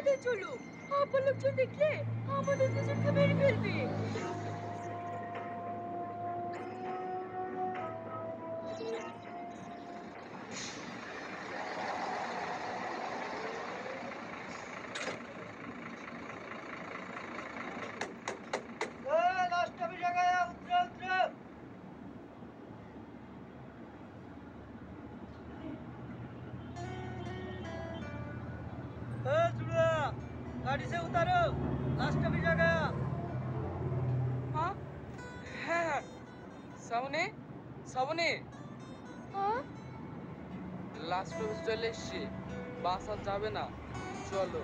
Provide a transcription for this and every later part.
তাড়াতাড়ি চলো, আব্বা লোকজন দেখলে আমাদের দুজনকে মেরে ফেলবে। गाड़ी से उतारो, लास्ट अभी जगह। हाँ हाँ सामने सामने লাস্ট অফিস চলে এসছি, বাস আর যাবে না, চলো।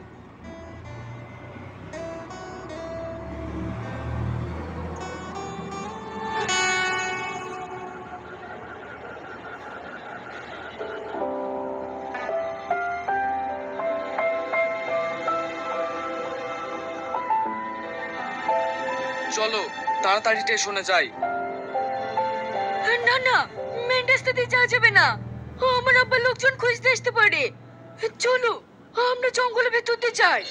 চলো তাড়াতাড়ি স্টেশনে যাই। না না, মেন রাস্তা দিয়ে যাওয়া যাবে না, আমার আব্বা লোকজন খুঁজতে আসতে পারে। চলো আমরা জঙ্গলের ভেতর দিয়ে যাই।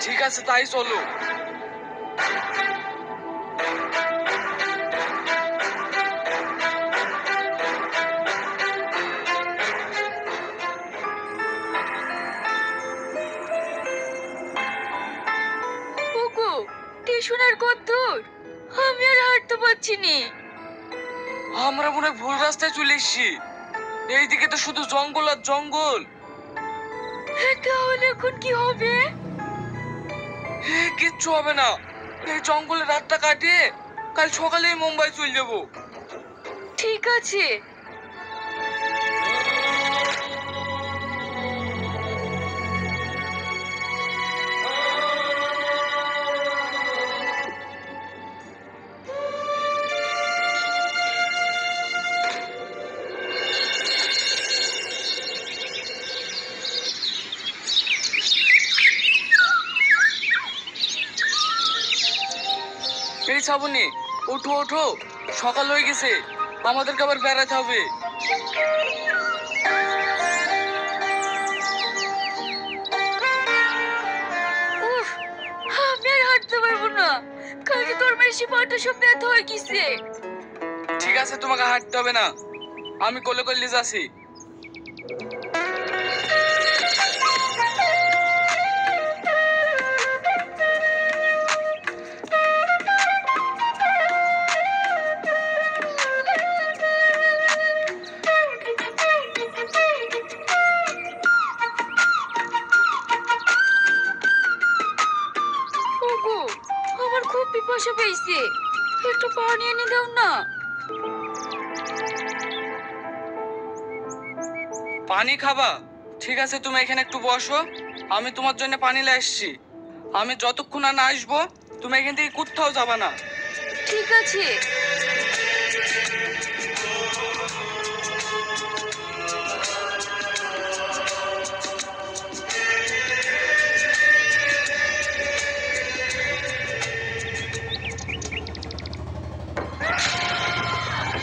ঠিক আছে তাই চলো। ওগো, স্টেশন আর কত দূর? আমি আর হাঁটতে পারছি না। আমরা মনে হয় ভুল রাস্তায় চলে এসেছি, এইদিকে তো শুধু জঙ্গল আর জঙ্গল। তাহলে এখন কি হবে? কিচ্ছু হবে না, এই জঙ্গলে রাতটা কাটিয়ে কাল সকালে মুম্বাই চলে যাবো। ঠিক আছে। এই শ্রাবণী, ওঠো ওঠো, সকাল হয়ে গেছে, আমাদেরকে আবার বেড়াতে হবে। উফ, আমি আর হাঁটতে পারবো না, কালকে তোর মেশি পাটা সব ব্যথা হয়ে গেছে। ঠিক আছে, তোমাকে হাঁটতে হবে না, আমি কোলে কোলে যাচ্ছি। ওগো, আমার খুব পিপাসা পেয়েছে, একটু পানি এনে দাও না। পানি খাবা? ঠিক আছে, তুমি এখানে একটু বসো, আমি তোমার জন্য পানি নিয়ে আসছি। আমি যতক্ষণ না আসবো তুমি এখান থেকে কোথাও যাবা না। ঠিক আছে।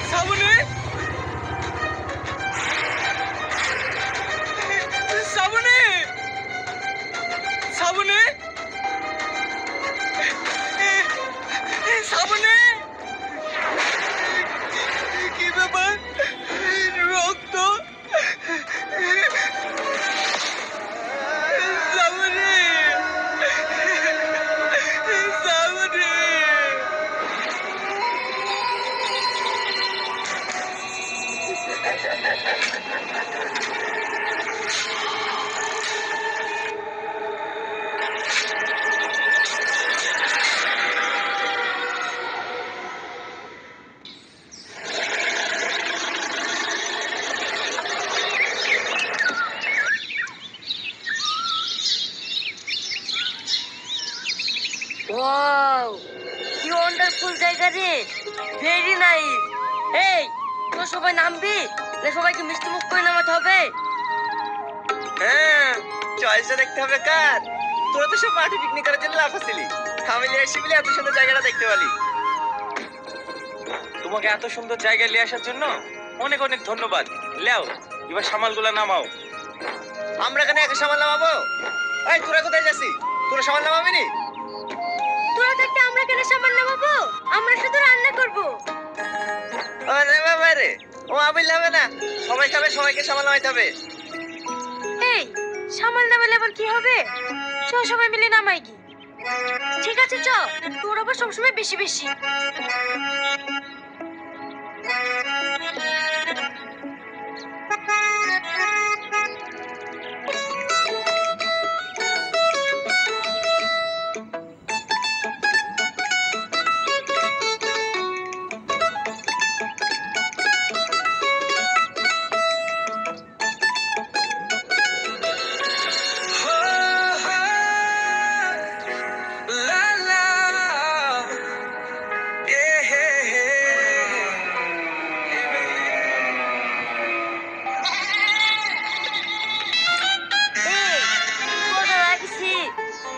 শ্রাবণী, শ্রাবণী, শ্রাবণী, শ্রাবণী, কি ব্যাপার, রক্ত, শ্রাবণী, শ্রাবণী। ওয়াও, কি ওয়ান্ডারফুল জায়গা রে, ভেরি নাইস। এই, তোরা সবাই নামবি না সবাইকে মিষ্টি মুখ করে নামাতে হবে? হ্যাঁ, চয়েসটা দেখতে হবে কার। তোরা তো সব মাঠে পিকনিক করার জন্য লাফাচ্ছিলি, আমি নিয়ে আসি বলে এত সুন্দর জায়গাটা দেখতে পারি। তোমাকে এত সুন্দর জায়গায় নিয়ে আসার জন্য অনেক অনেক ধন্যবাদ। লেও, এবার সামালগুলা নামাও। আমরা কেন একা সামাল নামাবো? এই তোরা কোথায় যাচ্ছিস? তোরা সামান নামাবি নি? তোরা থাকতে আমরা কেন সামান নামাবো? আমরা শুধু রান্না করব। আরে বাবা রে, ও আবিল হবে না, সবাই খাবে, সবাইকে সামান নামাইতে হবে। এই সামান নামালে আবার কি হবে? চ সবাই মিলে নামাই কি? ঠিক আছে চ, তোর আবার সবসময় বেশি বেশি।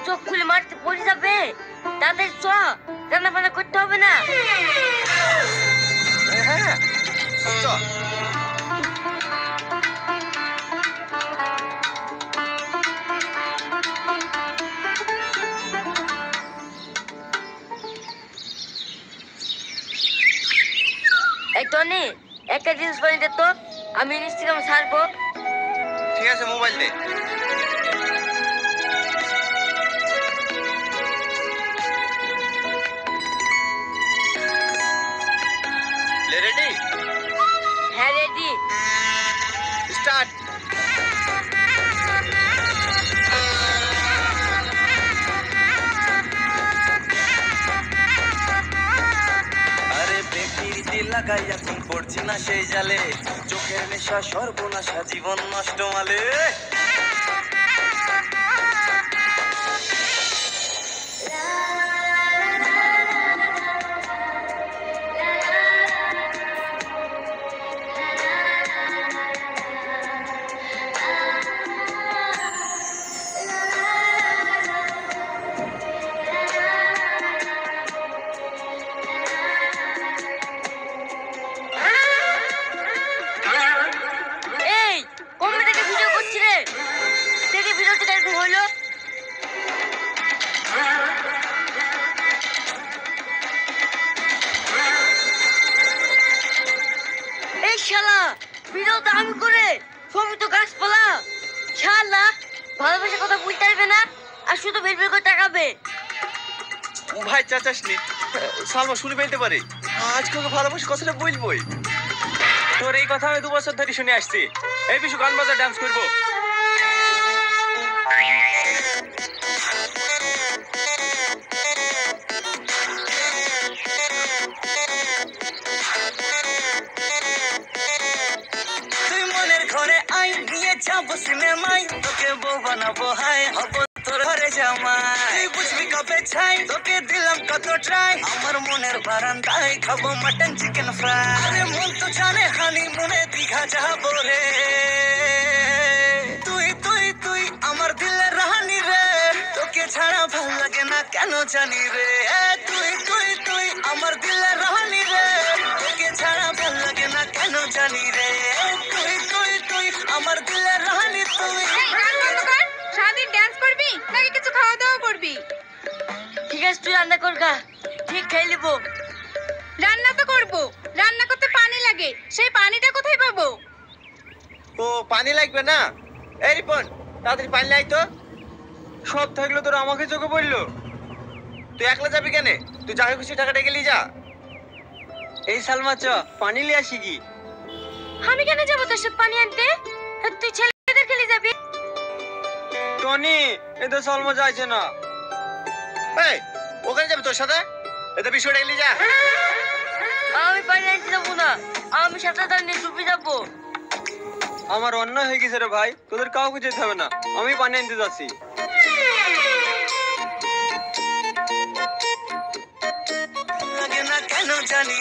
চোখ খুলে মারতে পড়ে যাবে, তাদের চ, রান্না বান্না করতে হবে না। হ্যাঁ চ। এই টনি, একটা জিনিস বানিয়ে দে তো, আমি ইনস্টাগ্রাম ছাড়বো। ঠিক আছে, মোবাইল দে। রেডি? হ্যাঁ রেডি। স্টার্ট। আরে বেকির দিল লাগাই এখন পড়ছি না সেই জালে, চোখের নেশা সর্বনাশা জীবন নষ্ট মালে। এই কবে থেকে ভিডিও করছি রে? দেখি ভিডিওটা কেমন হলো। এই শালা, ভিডিও তো আমি করে, ছবি তো গাছপালা। শালা ভালোবাসার কথা বলতে পারবে না, আর শুধু বের বের করে তাকাবে। ভাই চাচাস নি, সালমা শুনে ফেলতে পারে। আজকে ওকে ভালোবাসা কথাটা বলবই। তোর এই কথা আমি 2 বছর ধরে শুনে আসছি। এই বিশু গান বাজা ডান্স করবো। তুই মনের ঘরে আই, নিয়ে যাবো সিনেমায়, তোকে বউ বানাবো, হাই হবো তোর ঘরে জামাই। তুই বুঝবি কবে ছাই, তোকে দিলাম কত ট্রাই, আমার মনের বারান্দায় খাবো মাটন চিকেন ফ্রাই। আরে মন তো জানে হানি মনে দীঘা যাবো রে। তুই তুই তুই আমার দিলের রাহানি রে, তোকে ছাড়া ভাল লাগে না কেন জানি রে। তুই তুই তুই আমার দিলের রাহানি রে, তোকে ছাড়া ভাল লাগে না কেন জানি রে। তুই তুই তুই আমার দিলের রাহানি তুই। সারাদিন ড্যান্স করবি নাকি কিছু খাওয়া দাওয়া করবি? ঠিক আছে তুই রান্না কর গা, ঠিক খেয়ে নিবো। রান্না তো করবো, রান্না করতে পানি লাগে, সেই পানিটা কোথায় পাবো? ও পানি লাগবে না? এই রিপন, তাড়াতাড়ি পানি লাই তো। সব থাকলে তোর আমাকে চোখে পড়লো। তুই একলা যাবি কেন? তুই যাকে খুশি টাকাটা গেলি যা। এই সালমা চ, পানি লিয়ে আসি কি? আমি কেন যাবো তোর সাথে পানি আনতে? তুই ছেলেদের খেলে যাবি। টনি, এ তো সালমা যাইছে না। এই ওখানে যাবি তোর সাথে? এটা বিষয়টা গেলি যা। আমি পানি আনতে যাবো না, আমি সাঁতার নিয়ে ডুবে যাবো। আমার অন্যায় হয়ে গেছে রে ভাই, তোদের কাউকে যেতে হবে না, আমি পানি আনতে যাচ্ছি। লাগে না কেন জানি